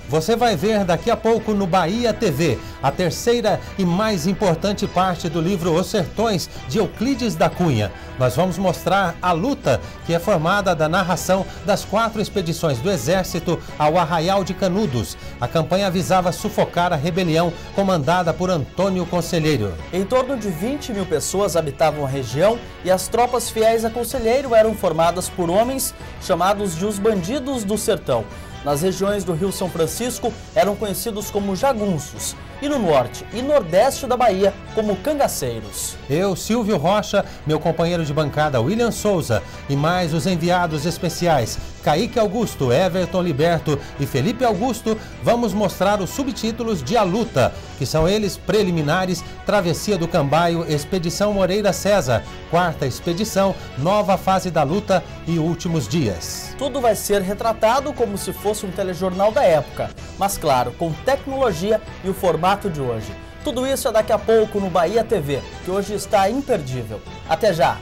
Você vai ver daqui a pouco no Bahia TV, a terceira e mais importante parte do livro Os Sertões, de Euclides da Cunha. Nós vamos mostrar a luta que é formada da narração das 4 expedições do Exército ao Arraial de Canudos. A campanha visava sufocar a rebelião comandada por Antônio Conselheiro. Em torno de 20 mil pessoas habitavam a região e as tropas fiéis a Conselheiro eram formadas por homens chamados de os Bandidos do Sertão. Nas regiões do Rio São Francisco eram conhecidos como jagunços e no norte e nordeste da Bahia como cangaceiros. Eu, Silvio Rocha, meu companheiro de bancada William Souza e mais os enviados especiais Kaique Augusto, Everton Liberto e Felipe Augusto, vamos mostrar os subtítulos de A Luta, que são eles preliminares, Travessia do Cambaio, Expedição Moreira César, Quarta Expedição, Nova Fase da Luta e Últimos Dias. Tudo vai ser retratado como se fosse um telejornal da época, mas claro, com tecnologia e o formato de hoje. Tudo isso é daqui a pouco no Bahia TV, que hoje está imperdível. Até já!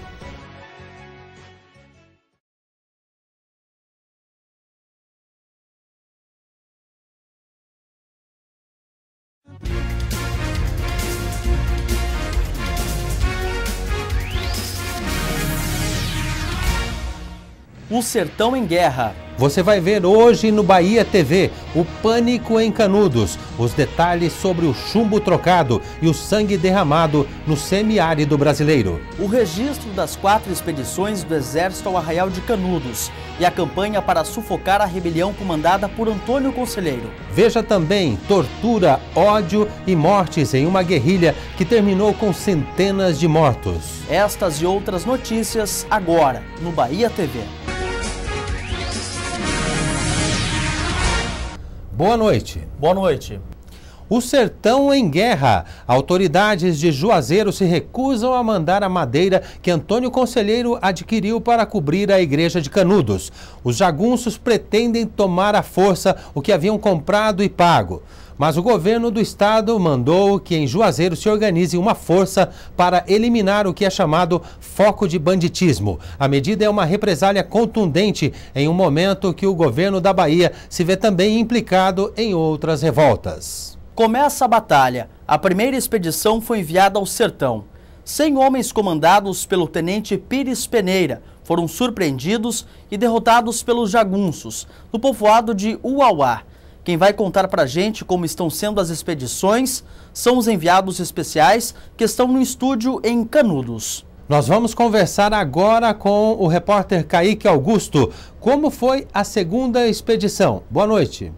O Sertão em Guerra. Você vai ver hoje no Bahia TV o pânico em Canudos, os detalhes sobre o chumbo trocado e o sangue derramado no semiárido brasileiro. O registro das 4 expedições do Exército ao Arraial de Canudos e a campanha para sufocar a rebelião comandada por Antônio Conselheiro. Veja também tortura, ódio e mortes em uma guerrilha que terminou com centenas de mortos. Estas e outras notícias agora no Bahia TV. Boa noite. Boa noite. O Sertão em Guerra. Autoridades de Juazeiro se recusam a mandar a madeira que Antônio Conselheiro adquiriu para cobrir a igreja de Canudos. Os jagunços pretendem tomar à força o que haviam comprado e pago. Mas o governo do estado mandou que em Juazeiro se organize uma força para eliminar o que é chamado foco de banditismo. A medida é uma represália contundente em um momento que o governo da Bahia se vê também implicado em outras revoltas. Começa a batalha. A primeira expedição foi enviada ao Sertão. 100 homens comandados pelo tenente Pires Peneira foram surpreendidos e derrotados pelos jagunços, no povoado de Uauá. Quem vai contar pra gente como estão sendo as expedições são os enviados especiais que estão no estúdio em Canudos. Nós vamos conversar agora com o repórter Kaique Augusto. Como foi a segunda expedição? Boa noite.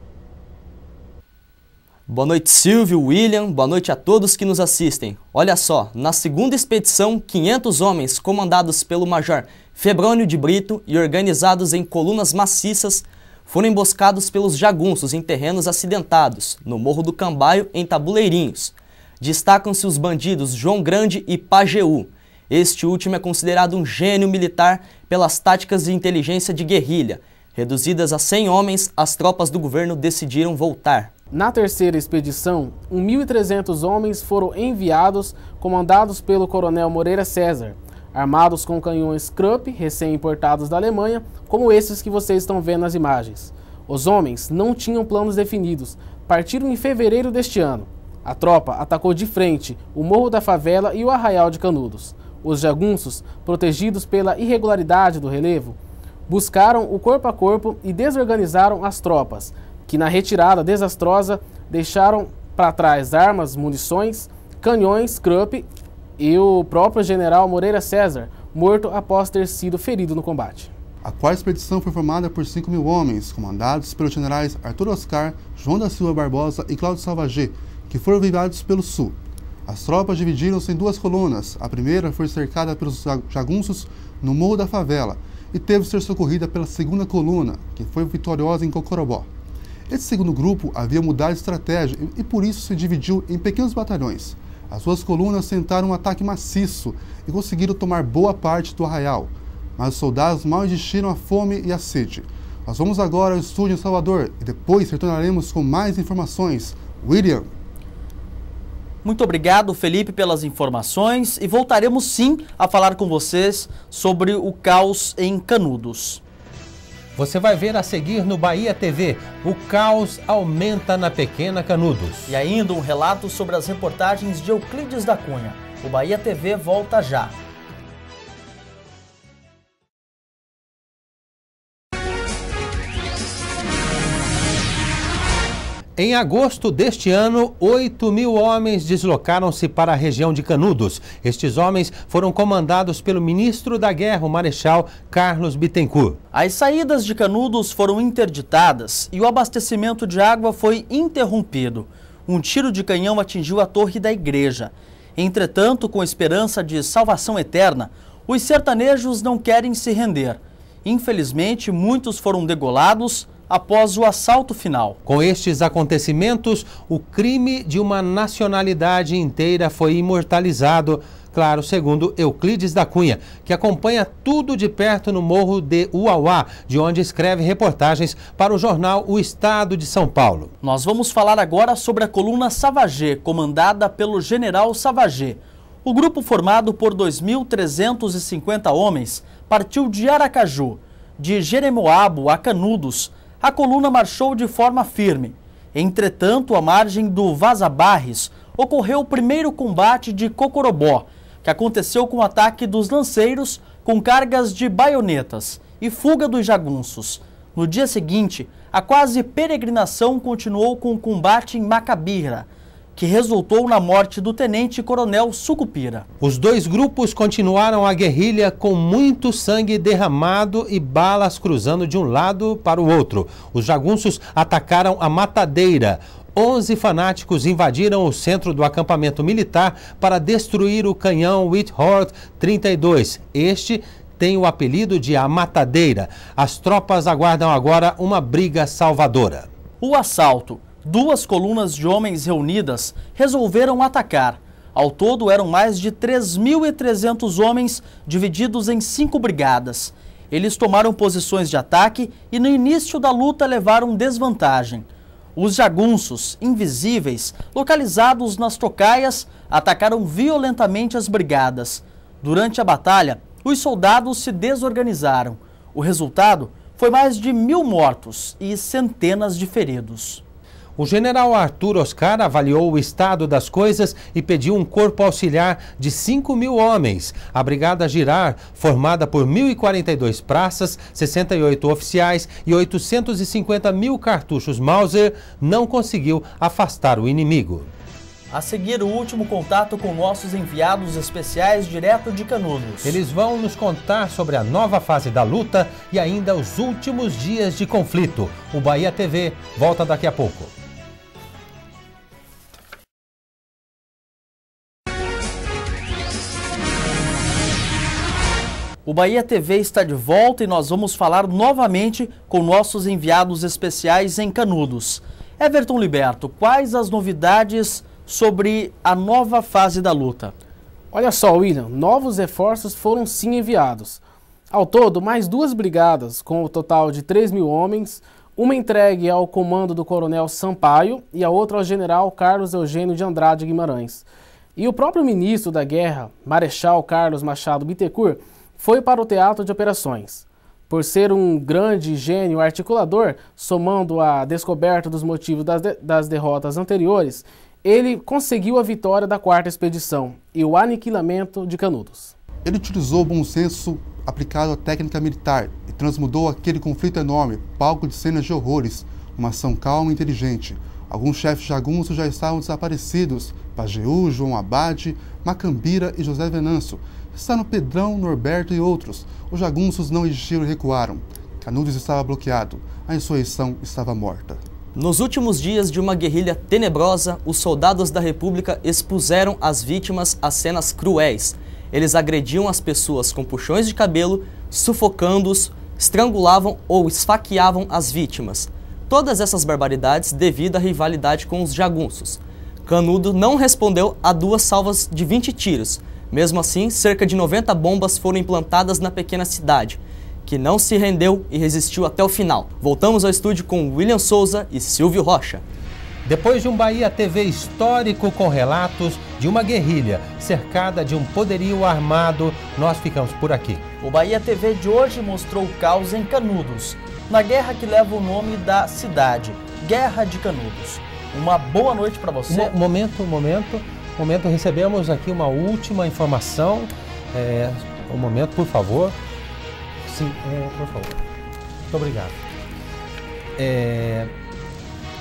Boa noite, Silvio, William, boa noite a todos que nos assistem. Olha só, na segunda expedição, 500 homens comandados pelo Major Febrônio de Brito e organizados em colunas maciças foram emboscados pelos jagunços em terrenos acidentados, no Morro do Cambaio, em Tabuleirinhos. Destacam-se os bandidos João Grande e Pajeú. Este último é considerado um gênio militar pelas táticas de inteligência de guerrilha. Reduzidas a 100 homens, as tropas do governo decidiram voltar. Na terceira expedição, 1.300 homens foram enviados, comandados pelo coronel Moreira César, armados com canhões Krupp, recém-importados da Alemanha, como esses que vocês estão vendo nas imagens. Os homens não tinham planos definidos, partiram em fevereiro deste ano. A tropa atacou de frente o Morro da Favela e o Arraial de Canudos. Os jagunços, protegidos pela irregularidade do relevo, buscaram o corpo a corpo e desorganizaram as tropas, que na retirada desastrosa deixaram para trás armas, munições, canhões Krupp e o próprio general Moreira César, morto após ter sido ferido no combate. A quarta expedição foi formada por 5.000 homens, comandados pelos generais Arthur Oscar, João da Silva Barbosa e Cláudio Salvagê, que foram enviados pelo sul. As tropas dividiram-se em 2 colunas. A primeira foi cercada pelos jagunços no Morro da Favela e teve de ser socorrida pela segunda coluna, que foi vitoriosa em Cocorobó. Esse segundo grupo havia mudado de estratégia e por isso se dividiu em pequenos batalhões. As 2 colunas tentaram um ataque maciço e conseguiram tomar boa parte do arraial, mas os soldados mal resistiram à fome e à sede. Nós vamos agora ao estúdio em Salvador e depois retornaremos com mais informações. William. Muito obrigado, Felipe, pelas informações e voltaremos sim a falar com vocês sobre o caos em Canudos. Você vai ver a seguir no Bahia TV. O caos aumenta na pequena Canudos. E ainda um relato sobre as reportagens de Euclides da Cunha. O Bahia TV volta já. Em agosto deste ano, 8.000 homens deslocaram-se para a região de Canudos. Estes homens foram comandados pelo ministro da Guerra, o Marechal Carlos Bittencourt. As saídas de Canudos foram interditadas e o abastecimento de água foi interrompido. Um tiro de canhão atingiu a torre da igreja. Entretanto, com esperança de salvação eterna, os sertanejos não querem se render. Infelizmente, muitos foram degolados após o assalto final. Com estes acontecimentos, o crime de uma nacionalidade inteira foi imortalizado, claro, segundo Euclides da Cunha, que acompanha tudo de perto no Morro de Uauá, de onde escreve reportagens para o jornal O Estado de São Paulo. Nós vamos falar agora sobre a coluna Savagé, comandada pelo general Savagé. O grupo, formado por 2.350 homens, partiu de Aracaju. De Jeremoabo a Canudos, a coluna marchou de forma firme. Entretanto, à margem do Vaza Barres, ocorreu o primeiro combate de Cocorobó, que aconteceu com o ataque dos lanceiros com cargas de baionetas e fuga dos jagunços. No dia seguinte, a quase peregrinação continuou com o combate em Macabira, que resultou na morte do tenente-coronel Sucupira. Os dois grupos continuaram a guerrilha com muito sangue derramado e balas cruzando de um lado para o outro. Os jagunços atacaram a Matadeira. 11 fanáticos invadiram o centro do acampamento militar para destruir o canhão Whithorse 32. Este tem o apelido de a Matadeira. As tropas aguardam agora uma briga salvadora. O assalto. Duas colunas de homens reunidas resolveram atacar. Ao todo eram mais de 3.300 homens divididos em 5 brigadas. Eles tomaram posições de ataque e no início da luta levaram desvantagem. Os jagunços, invisíveis, localizados nas tocaias, atacaram violentamente as brigadas. Durante a batalha, os soldados se desorganizaram. O resultado foi mais de 1.000 mortos e centenas de feridos. O general Arthur Oscar avaliou o estado das coisas e pediu um corpo auxiliar de 5.000 homens. A Brigada Girar, formada por 1.042 praças, 68 oficiais e 850.000 cartuchos Mauser, não conseguiu afastar o inimigo. A seguir, o último contato com nossos enviados especiais direto de Canudos. Eles vão nos contar sobre a nova fase da luta e ainda os últimos dias de conflito. O Bahia TV volta daqui a pouco. O Bahia TV está de volta e nós vamos falar novamente com nossos enviados especiais em Canudos. Everton Liberto, quais as novidades sobre a nova fase da luta? Olha só, William, novos reforços foram sim enviados. Ao todo, mais 2 brigadas, com o total de 3.000 homens, uma entregue ao comando do coronel Sampaio e a outra ao general Carlos Eugênio de Andrade Guimarães. E o próprio ministro da Guerra, Marechal Carlos Machado Bittencourt, foi para o teatro de operações. Por ser um grande gênio articulador, somando a descoberta dos motivos das derrotas anteriores, ele conseguiu a vitória da 4ª expedição e o aniquilamento de Canudos. Ele utilizou o bom senso aplicado à técnica militar e transmudou aquele conflito enorme, palco de cenas de horrores, uma ação calma e inteligente. Alguns chefes jagunços já estavam desaparecidos, Pajeú, João Abade, Macambira e José Venâncio. Está no Pedrão, Norberto e outros. Os jagunços não existiram e recuaram. Canudos estava bloqueado. A insurreição estava morta. Nos últimos dias de uma guerrilha tenebrosa, os soldados da República expuseram as vítimas a cenas cruéis. Eles agrediam as pessoas com puxões de cabelo, sufocando-os, estrangulavam ou esfaqueavam as vítimas. Todas essas barbaridades devido à rivalidade com os jagunços. Canudo não respondeu a 2 salvas de 20 tiros. Mesmo assim, cerca de 90 bombas foram implantadas na pequena cidade, que não se rendeu e resistiu até o final. Voltamos ao estúdio com William Souza e Silvio Rocha. Depois de um Bahia TV histórico com relatos de uma guerrilha cercada de um poderio armado, nós ficamos por aqui. O Bahia TV de hoje mostrou o caos em Canudos. na guerra que leva o nome da cidade, Guerra de Canudos. Uma boa noite para você. Momento, recebemos aqui uma última informação. Um momento, por favor. Sim, por favor. Muito obrigado.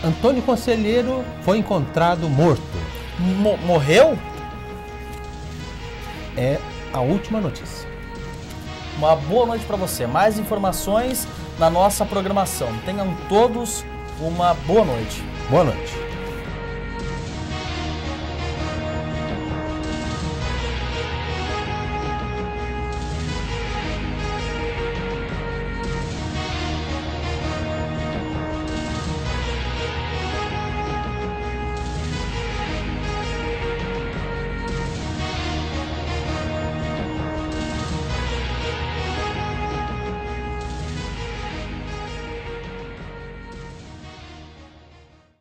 Antônio Conselheiro foi encontrado morto. Morreu? É a última notícia. Uma boa noite para você. Mais informações na nossa programação. Tenham todos uma boa noite. Boa noite.